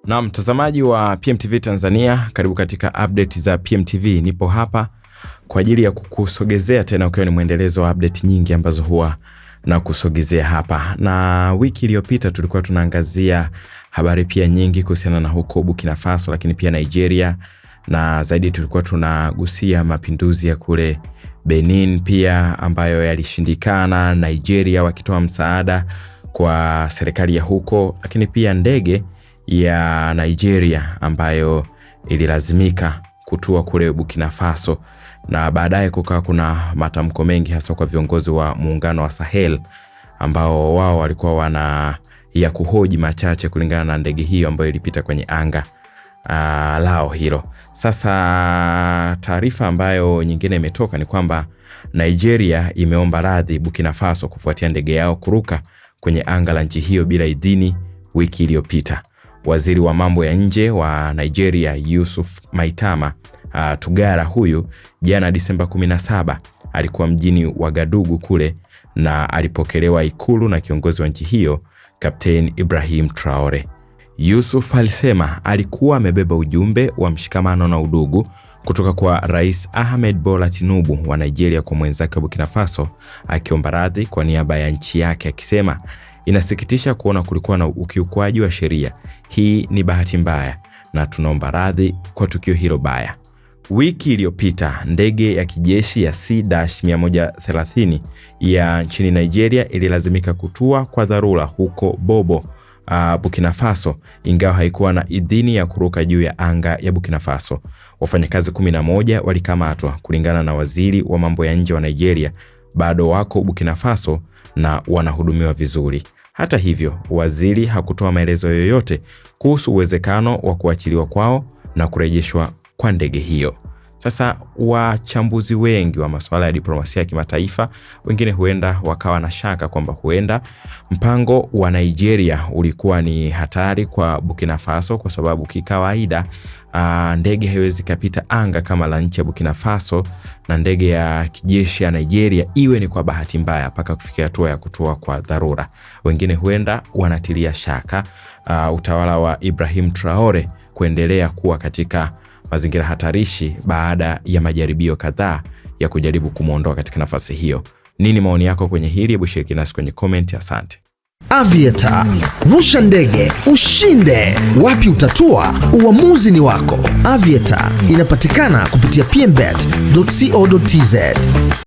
Na mtazamaji wa PMTV Tanzania, karibu katika update za PMTV. Nipo hapa kwa ajili ya kukusogezea tena ukiwa ni mwendelezo wa update nyingi ambazo huwa na kusogezea hapa. Na wiki iliyopita tulikuwa tunaangazia habari pia nyingi kuhusiana na huko Burkina Faso, lakini pia Nigeria, na zaidi tulikuwa tunagusia mapinduzi ya kule Benin pia ambayo yalishindikana, Nigeria wakitoa msaada kwa serikali ya huko, lakini pia ndege ya Nigeria ambayo ililazimika kutua kule Burkina Faso, na baadaye kukawa kuna matamko mengi hasa kwa viongozi wa muungano wa Sahel ambao wao walikuwa wana ya kuhoji machache kulingana na ndege hiyo ambayo ilipita kwenye anga lao hilo. Sasa taarifa ambayo nyingine imetoka ni kwamba Nigeria imeomba radhi Burkina Faso kufuatia ndege yao kuruka kwenye anga la nchi hiyo bila idhini wiki iliyopita. Waziri wa mambo ya nje wa Nigeria Yusuf Maitama Tugara huyu jana Disemba 17 alikuwa mjini Wagadugu kule, na alipokelewa ikulu na kiongozi wa nchi hiyo Kapteni Ibrahim Traore. Yusuf alisema alikuwa amebeba ujumbe wa mshikamano na udugu kutoka kwa Rais Ahmed Bola Tinubu wa Nigeria kwa mwenzake wa Burkina Faso, akiomba radhi kwa niaba ya nchi yake akisema inasikitisha kuona kulikuwa na ukiukwaji wa sheria. Hii ni bahati mbaya na tunaomba radhi kwa tukio hilo baya. Wiki iliyopita ndege ya kijeshi ya C-130 ya nchini Nigeria ililazimika kutua kwa dharura huko Bobo, Burkina Faso, ingawa haikuwa na idhini ya kuruka juu ya anga ya Burkina Faso. Wafanyakazi 11 walikamatwa kulingana na waziri wa mambo ya nje wa Nigeria, bado wako Burkina Faso na wanahudumiwa vizuri. Hata hivyo, waziri hakutoa maelezo yoyote kuhusu uwezekano wa kuachiliwa kwao na kurejeshwa kwa ndege hiyo. Sasa wachambuzi wengi wa masuala ya diplomasia ya kimataifa, wengine huenda wakawa na shaka kwamba huenda mpango wa Nigeria ulikuwa ni hatari kwa Burkina Faso, kwa sababu kikawaida ndege haiwezi kapita anga kama la nchi ya Burkina Faso na ndege ya kijeshi ya Nigeria iwe ni kwa bahati mbaya mpaka kufikia hatua ya kutua kwa dharura. Wengine huenda wanatilia shaka utawala wa Ibrahim Traore kuendelea kuwa katika mazingira hatarishi baada ya majaribio kadhaa ya kujaribu kumuondoa katika nafasi hiyo. Nini maoni yako kwenye hili? Hebu shiriki nasi kwenye comment. Asante. Aviator, rusha ndege ushinde. Wapi utatua? Uamuzi ni wako. Aviator inapatikana kupitia pmbet.co.tz.